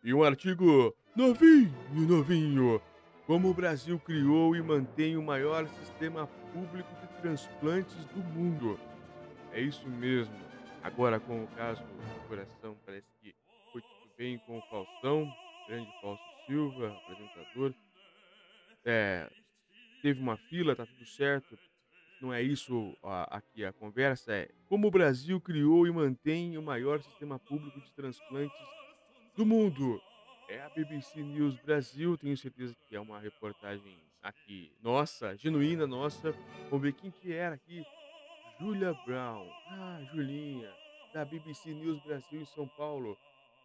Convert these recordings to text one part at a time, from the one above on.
E um artigo novinho, novinho. Como o Brasil criou e mantém o maior sistema público de transplantes do mundo. É isso mesmo. Agora, com o caso do coração, parece que foi tudo bem com o Faustão, grande Fausto Silva, apresentador. É, teve uma fila, tá tudo certo. Não é isso aqui a conversa, é como o Brasil criou e mantém o maior sistema público de transplantes do mundo. É a BBC News Brasil, tenho certeza que é uma reportagem aqui nossa, genuína nossa. Vamos ver quem que era aqui. Julia Brown. Ah, Julinha, da BBC News Brasil em São Paulo.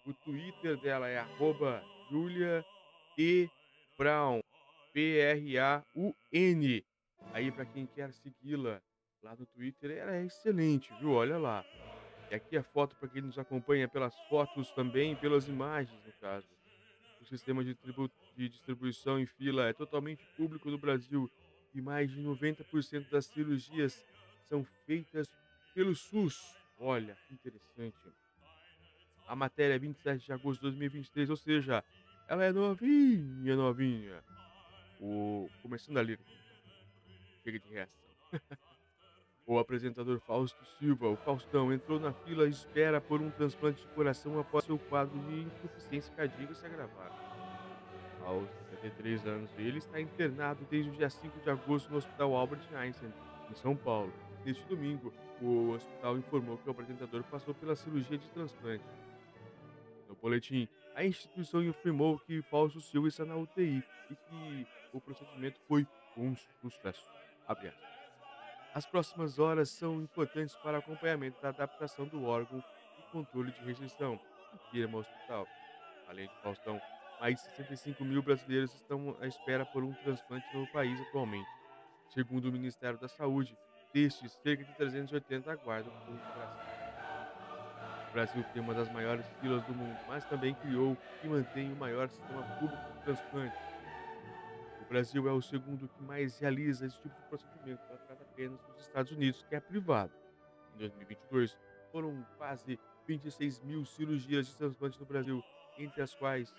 O Twitter dela é @Julia E. Brown, Braun. Aí para quem quer segui-la lá no Twitter, ela é excelente, viu, olha lá. E aqui a foto para quem nos acompanha pelas fotos também, pelas imagens no caso. O sistema de distribuição em fila é totalmente público no Brasil e mais de 90% das cirurgias são feitas pelo SUS. Olha, que interessante. A matéria é 27 de agosto de 2023, ou seja, ela é novinha, novinha. Começando a ler aqui então, chega de reação. O apresentador Fausto Silva, o Faustão, entrou na fila e espera por um transplante de coração após seu quadro de insuficiência cardíaca se agravar. Aos 63 anos, ele está internado desde o dia 5 de agosto no Hospital Albert Einstein, em São Paulo. Neste domingo, o hospital informou que o apresentador passou pela cirurgia de transplante. No boletim, a instituição informou que Fausto Silva está na UTI e que o procedimento foi um sucesso. Abre aspas. As próximas horas são importantes para acompanhamento da adaptação do órgão e controle de rejeição, afirma o hospital. Além de Faustão, mais de 65 mil brasileiros estão à espera por um transplante no país atualmente. Segundo o Ministério da Saúde, destes, cerca de 380 aguardam por um coração. O Brasil tem uma das maiores filas do mundo, mas também criou e mantém o maior sistema público de transplantes. O Brasil é o segundo que mais realiza esse tipo de procedimento, atrás apenas dos Estados Unidos, que é privado. Em 2022, foram quase 26 mil cirurgias de transplante no Brasil, entre as quais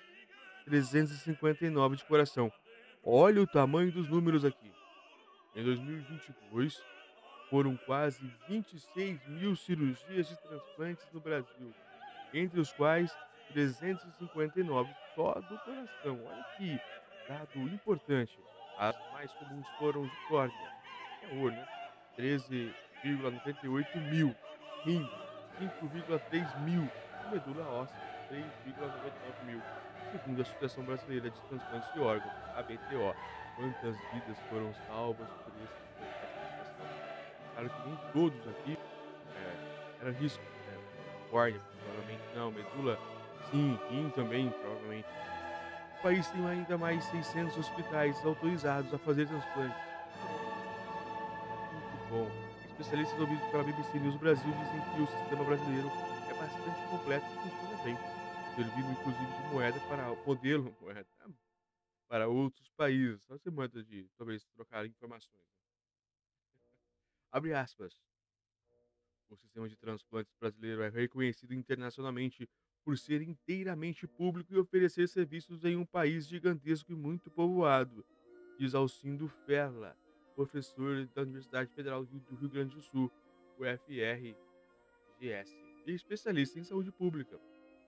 359 de coração. Olha o tamanho dos números aqui. Em 2022, foram quase 26 mil cirurgias de transplantes no Brasil, entre os quais 359 só do coração. Olha que dado importante. As mais comuns foram de córnea, que é ouro, né? 13,98 mil. Rim, 5,3 mil. E medula óssea, 3,99 mil. Segundo a Associação Brasileira de Transplantes de Órgãos, ABTO. Quantas vidas foram salvas por essa operação? Claro que nem todos aqui era risco, né? Córnea, provavelmente não. Medula, sim. Rim também, provavelmente. O país tem ainda mais 600 hospitais autorizados a fazer transplantes. Muito bom. Especialistas ouvidos pela BBC News Brasil dizem que o sistema brasileiro é bastante completo e funciona bem, servindo inclusive de moeda para modelo moeda para outros países. Só ser moeda de talvez trocar informações. Abre aspas. O sistema de transplantes brasileiro é reconhecido internacionalmente por ser inteiramente público e oferecer serviços em um país gigantesco e muito povoado, diz Alcindo Ferla, professor da Universidade Federal do Rio Grande do Sul, UFRGS, e especialista em saúde pública.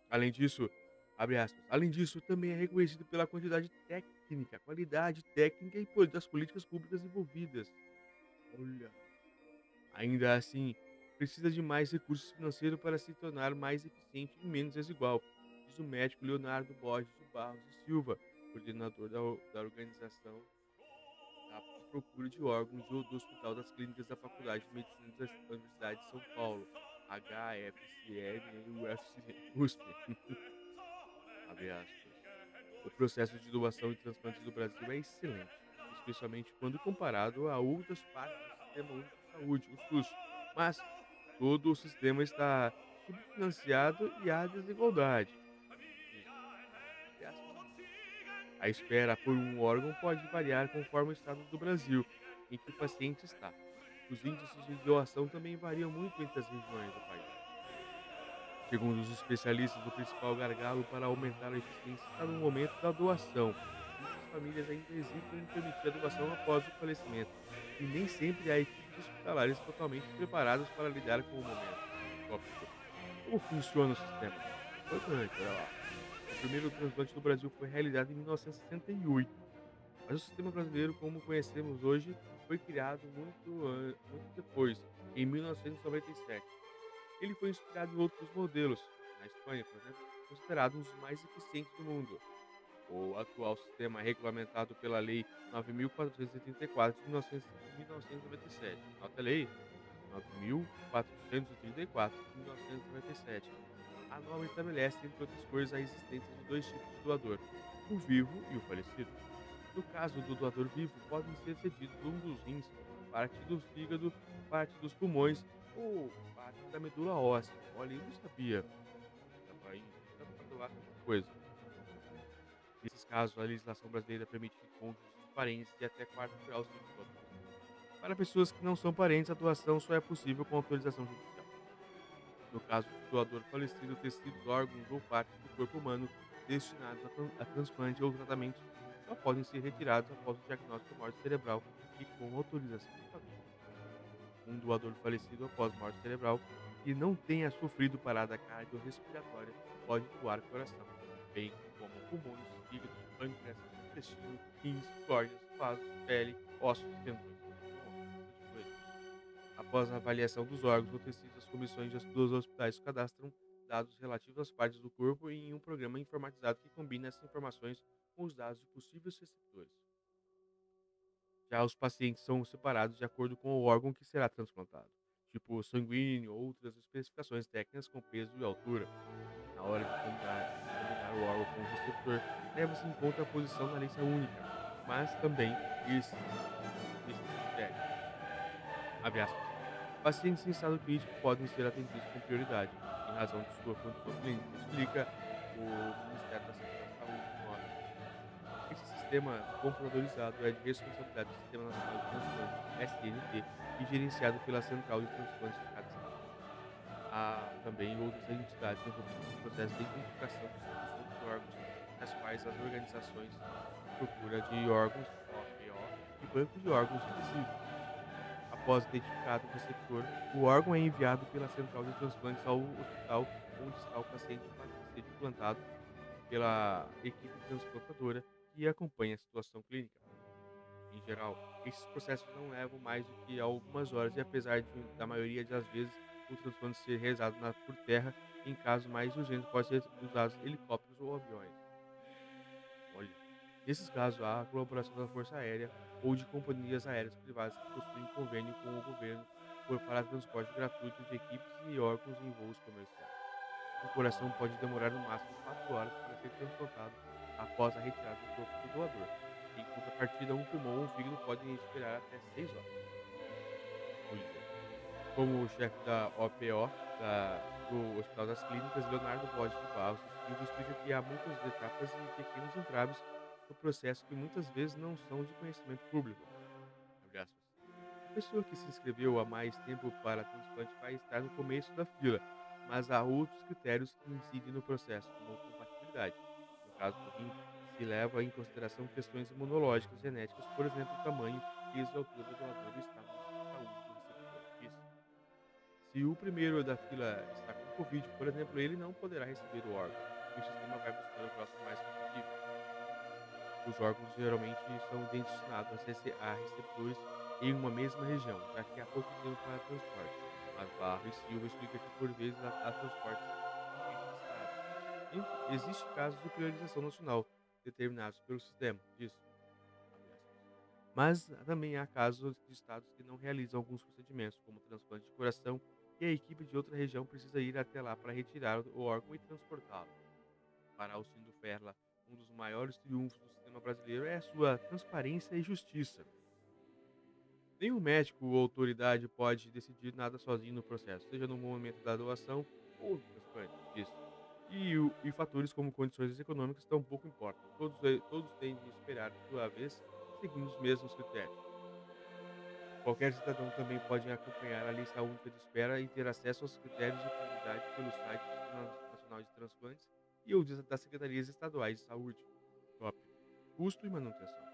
Além disso, abre aspas, além disso, também é reconhecido pela qualidade técnica e das políticas públicas envolvidas. Olha, ainda assim, precisa de mais recursos financeiros para se tornar mais eficiente e menos desigual, diz o médico Leonardo Borges de Barros e Silva, coordenador da organização da procura de órgãos do Hospital das Clínicas da Faculdade de Medicina da Universidade de São Paulo, HFCM e USP. Abre aspas. O processo de doação e transplantes do Brasil é excelente, especialmente quando comparado a outras partes do Sistema Único de Saúde, o SUS. Mas todo o sistema está subfinanciado e há desigualdade, diz, abre aspas de novo. A espera por um órgão pode variar conforme o estado do Brasil em que o paciente está. Os índices de doação também variam muito entre as regiões do país. Segundo os especialistas, o principal gargalo para aumentar a eficiência está no momento da doação. Muitas famílias ainda hesitam em permitir a doação após o falecimento, e nem sempre há equipes hospitalares totalmente preparadas para lidar com o momento. Tópico. Como funciona o sistema? Importante, olha lá. O primeiro transplante no Brasil foi realizado em 1968, mas o sistema brasileiro, como conhecemos hoje, foi criado muito depois, em 1997. Ele foi inspirado em outros modelos, na Espanha, por exemplo, considerado um dos mais eficientes do mundo. O atual sistema é regulamentado pela Lei 9.434 de 1997. Nota a Lei 9.434 de 1997. A norma estabelece, entre outras coisas, a existência de dois tipos de doador: o vivo e o falecido. No caso do doador vivo, podem ser cedidos um dos rins, parte do fígado, parte dos pulmões ou parte da medula óssea. Olha, eu não sabia. Dá pra doar tanta coisa. Nesses casos, a legislação brasileira permite que cônjuges, parentes e até quarto grau sejam doadores. Para pessoas que não são parentes, a doação só é possível com autorização judicial. No caso do doador falecido, tecidos, órgãos ou partes do corpo humano destinados a transplante ou tratamento só podem ser retirados após o diagnóstico de morte cerebral e com autorização da família. Um doador falecido após morte cerebral que não tenha sofrido parada cardiorrespiratória pode doar coração, bem como pulmões, fígado, pâncreas, intestino, rins, córneas, vasos, pele, ossos e tendões. Nossa, bastante coisa. Após a avaliação dos órgãos ou tecidos, as comissões dos hospitais cadastram dados relativos às partes do corpo em um programa informatizado que combina essas informações com os dados de possíveis receptores. Já os pacientes são separados de acordo com o órgão que será transplantado, tipo sanguíneo ou outras especificações técnicas com peso e altura. Na hora de combinar o órgão com o receptor, leva-se em conta a posição na lista única, mas também esses critérios. Abre aspas. Pacientes em estado crítico podem ser atendidos com prioridade, em razão de sua condição clínica, explica o Ministério da Saúde em nota. Esse sistema computadorizado é de responsabilidade do Sistema Nacional de Transplantes, SNT, e gerenciado pela Central de Transplantes de cada estado. Há também outras entidades envolvidas no processo de identificação e distribuição dos órgãos, nas quais as organizações de procura de órgãos, OPO, e bancos de órgãos e tecidos. Após identificado o receptor, o órgão é enviado pela central de transplantes ao hospital onde está o paciente para ser implantado pela equipe transplantadora que acompanha a situação clínica. Em geral, esses processos não levam mais do que algumas horas e apesar da maioria das vezes o transplante ser realizado por terra, em casos mais urgentes pode ser usados helicópteros ou aviões. Olha, nesses casos há a colaboração da Força Aérea ou de companhias aéreas privadas que possuem convênio com o governo para transporte gratuito de equipes e órgãos em voos comerciais. Um coração pode demorar no máximo 4 horas para ser transplantado após a retirada do corpo do doador. Em contrapartida, um pulmão ou um fígado podem esperar até 6 horas. Pois é. Como o chefe da OPO do Hospital das Clínicas, Leonardo Bode de Barros e Silva, explica que há muitas etapas e pequenos entraves no processo que muitas vezes não são de conhecimento público. Abre aspas. A pessoa que se inscreveu há mais tempo para transplante vai estar no começo da fila, mas há outros critérios que incidem no processo, como compatibilidade. No caso do rim, se leva em consideração questões imunológicas, genéticas, por exemplo, tamanho, peso e altura do doador e o estado de saúde do receptor. Isso. Se o primeiro da fila está com Covid, por exemplo, ele não poderá receber o órgão, e o sistema vai buscar o próximo mais compatível. Os órgãos geralmente são destinados a receptores em uma mesma região, já que há pouco tempo para transporte. Mas Barro e Silva explica que por vezes há transportes entre estados. Existe casos de priorização nacional determinados pelo sistema, disso. Abre aspas. Mas também há casos de estados que não realizam alguns procedimentos, como transplante de coração, e a equipe de outra região precisa ir até lá para retirar o órgão e transportá-lo. Para Alcindo Ferla, um dos maiores triunfos do sistema brasileiro é a sua transparência e justiça. Nenhum médico ou autoridade pode decidir nada sozinho no processo, seja no momento da doação ou do transplante, disso. E fatores como condições econômicas tampouco importam. Todos têm de esperar sua vez, seguindo os mesmos critérios. Qualquer cidadão também pode acompanhar a lista única de espera e ter acesso aos critérios de prioridade pelo site do Nacional de Transplantes e ou das secretarias estaduais de saúde. Top. Custo e manutenção.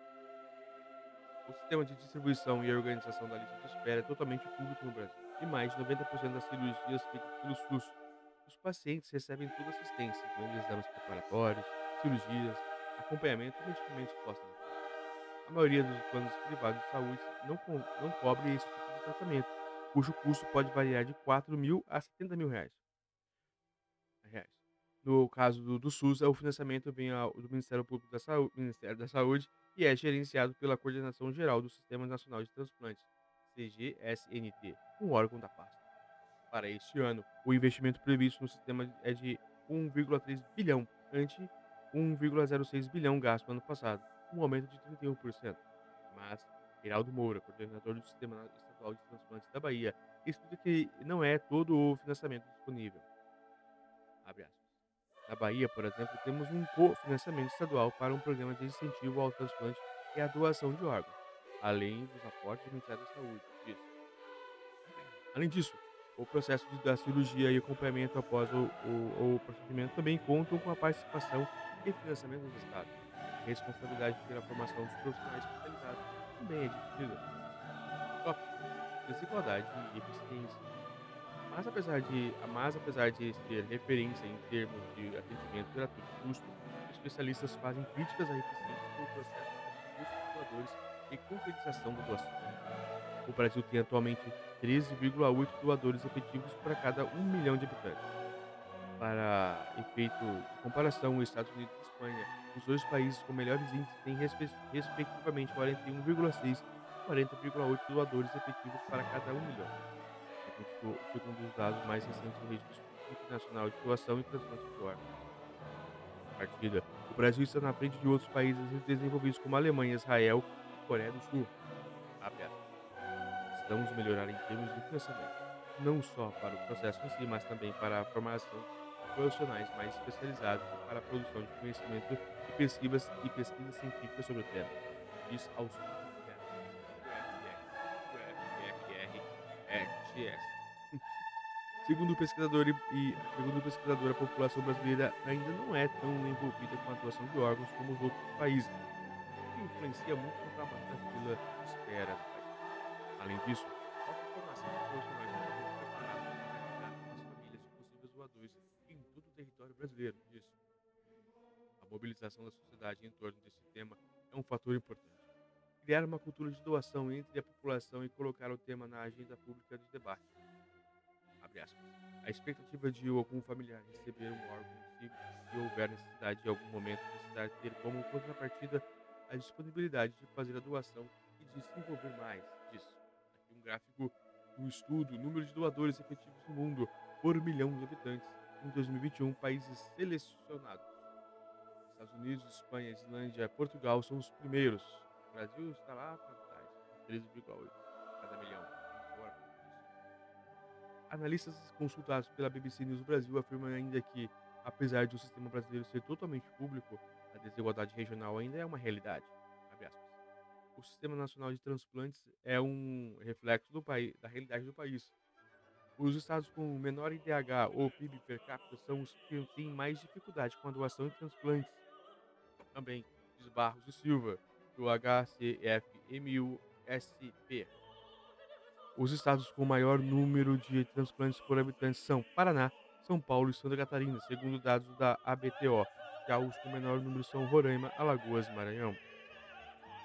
O sistema de distribuição e organização da lista de espera é totalmente público no Brasil, e mais de 90% das cirurgias feitas pelo SUS. Os pacientes recebem toda assistência, incluindo exames preparatórios, cirurgias, acompanhamento e medicamentos pós-operatórios. A maioria dos planos privados de saúde não cobre esse tipo de tratamento, cujo custo pode variar de 4.000 a 70.000 reais. No caso do SUS, o financiamento vem do Ministério da Saúde e é gerenciado pela Coordenação Geral do Sistema Nacional de Transplantes, CGSNT, um órgão da pasta. Para este ano, o investimento previsto no sistema é de 1,3 bilhão, ante 1,06 bilhão gasto no ano passado, um aumento de 31%. Mas Geraldo Moura, coordenador do Sistema Estadual de Transplantes da Bahia, explica que não é todo o financiamento disponível. Abre aspas. Na Bahia, por exemplo, temos um cofinanciamento estadual para um programa de incentivo ao transplante e à doação de órgãos, além dos aportes do Ministério da Saúde. Além disso, o processo da cirurgia e acompanhamento após o procedimento também contam com a participação e financiamento dos estados. A responsabilidade pela formação dos profissionais especializados também é dividida. Tópico: desigualdade e eficiência. Mas apesar de ser referência em termos de atendimento gratuito e justo, especialistas fazem críticas à eficiência do processo de recursos dos doadores e concretização da doação. O Brasil tem atualmente 13,8 doadores efetivos para cada 1 milhão de habitantes. Para efeito de comparação, os Estados Unidos e Espanha, os dois países com melhores índices, têm respectivamente 41,6 e 40,8 doadores efetivos para cada 1 milhão, segundo os dados mais recentes do Registro Internacional de Doação e Transplante de Órgãos. Em partida, o Brasil está na frente de outros países desenvolvidos como Alemanha, Israel e Coreia do Sul. Abre aspas. Precisamos melhorar em termos de financiamento, não só para o processo em si, mas também para a formação de profissionais mais especializados e para a produção de conhecimento e pesquisas científicas sobre o tema, diz Alcide UFR-ETS. Segundo o pesquisador, a população brasileira ainda não é tão envolvida com a doação de órgãos como os outros países, o que influencia muito no trabalho da fila de espera do país. Além disso, falta formação de profissionais de saúde preparados para lidar com as famílias de possíveis doadores em todo o território brasileiro. Disso. A mobilização da sociedade em torno desse tema é um fator importante. Criar uma cultura de doação entre a população e colocar o tema na agenda pública de debate. Abre aspas. A expectativa de algum familiar receber um órgão, se houver necessidade em algum momento, precisar ter como contrapartida a disponibilidade de fazer a doação e de se envolver mais disso. Aqui um gráfico do estudo número de doadores efetivos no mundo por milhão de habitantes em 2021, países selecionados. Estados Unidos, Espanha, Islândia, Portugal são os primeiros. O Brasil está lá para trás, 13,8 cada milhão. Analistas consultados pela BBC News Brasil afirmam ainda que, apesar de o sistema brasileiro ser totalmente público, a desigualdade regional ainda é uma realidade. Abre aspas. O Sistema Nacional de Transplantes é um reflexo da realidade do país. Os estados com menor IDH ou PIB per capita são os que têm mais dificuldade com a doação de transplantes. Também, diz Barros e Silva, do HCFMUSP. Os estados com maior número de transplantes por habitante são Paraná, São Paulo e Santa Catarina, segundo dados da ABTO. Já os com menor número são Roraima, Alagoas e Maranhão.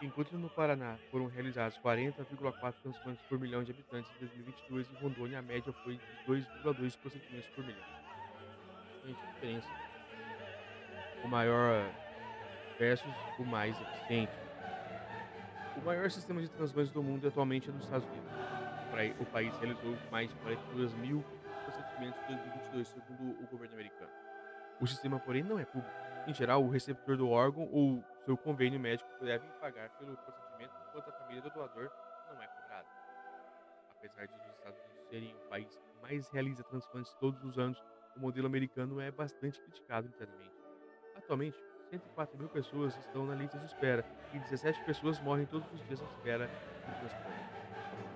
Enquanto no Paraná foram realizados 40,4 transplantes por milhão de habitantes em 2022, em Rondônia a média foi de 2,2 procedimentos por milhão. Bastante diferença. O maior versus o mais eficiente. O maior sistema de transplantes do mundo atualmente é dos Estados Unidos. O país realizou mais de 42 mil procedimentos em 2022, segundo o governo americano. O sistema, porém, não é público. Em geral, o receptor do órgão ou seu convênio médico devem pagar pelo procedimento, enquanto a família do doador não é cobrada. Apesar de os Estados Unidos serem o país que mais realiza transplantes todos os anos, o modelo americano é bastante criticado internamente. Atualmente, 104 mil pessoas estão na lista de espera e 17 pessoas morrem todos os dias à espera de transplante,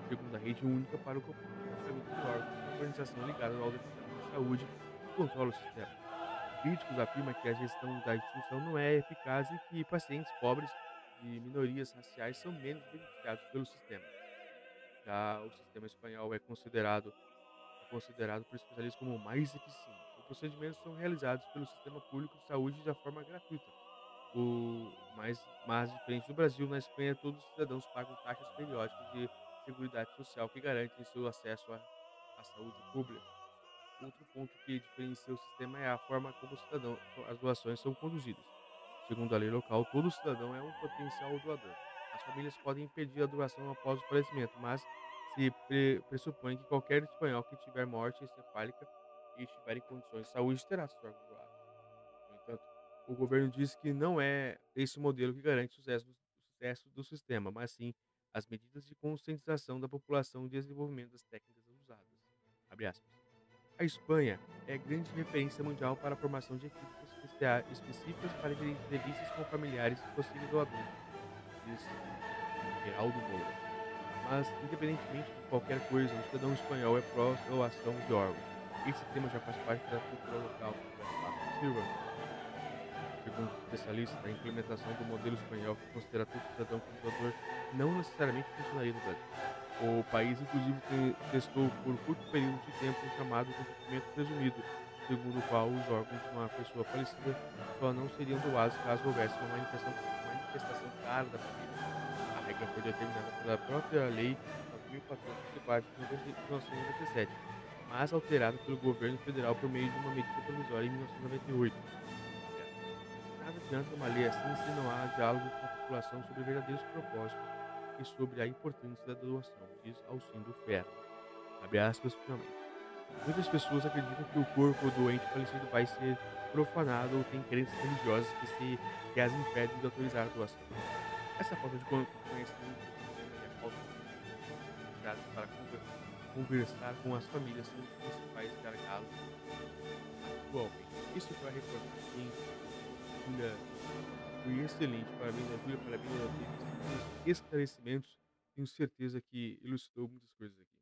segundo a Rede Única para o Acompanhamento de Órgãos, uma organização ligada ao Departamento de Saúde controla o sistema. Críticos afirmam que a gestão da instituição não é eficaz e que pacientes pobres de minorias raciais são menos beneficiados pelo sistema. Já o sistema espanhol é considerado por especialistas como o mais eficiente. Os procedimentos são realizados pelo sistema público de saúde de forma gratuita. Mas diferente do Brasil, na Espanha todos os cidadãos pagam taxas periódicas de seguridade social que garantem seu acesso à saúde pública. Outro ponto que diferencia o sistema é a forma como as doações são conduzidas. Segundo a lei local, todo cidadão é um potencial doador. As famílias podem impedir a doação após o falecimento, mas pressupõe que qualquer espanhol que tiver morte encefálica e estiver em condições de saúde terá seus órgãos doados. No entanto, o governo diz que não é esse o modelo que garante o sucesso do sistema, mas sim as medidas de conscientização da população e desenvolvimento das técnicas usadas. Abre aspas. A Espanha é grande referência mundial para a formação de equipes específicas para entrevistas com familiares e possíveis doadores, diz Geraldo Moura. Mas, independentemente de qualquer coisa, o cidadão espanhol é pró-doação de órgãos. Esse tema já faz parte da cultura local, completa Paco Silva. Segundo especialistas, a implementação do modelo espanhol, que considera todo cidadão como doador, não necessariamente funcionaria no Brasil. O país, inclusive, testou por curto período de tempo um chamado consentimento presumido, segundo o qual os órgãos de uma pessoa falecida só não seriam doados caso houvesse uma manifestação clara da família. A regra foi determinada pela própria Lei 9.404 de 1997, mas alterada pelo governo federal por meio de uma medida provisória em 1998. Abre aspas. De nada adianta uma lei assim se não há diálogo com a população sobre verdadeiros propósitos e sobre a importância da doação, diz Alcindo Ferro. Abre aspas finalmente. Muitas pessoas acreditam que o corpo do ente falecido vai ser profanado ou têm crenças religiosas que as impedem de autorizar a doação. Essa falta de conhecimento do sistema e a falta de iniciativas engajadas para conversar com as famílias são os principais gargalos atualmente. Isso para recordar quem Júlia foi excelente. Parabéns a Júlia, parabéns a Davis pelos esclarecimentos. Tenho certeza que ilustrou muitas coisas aqui.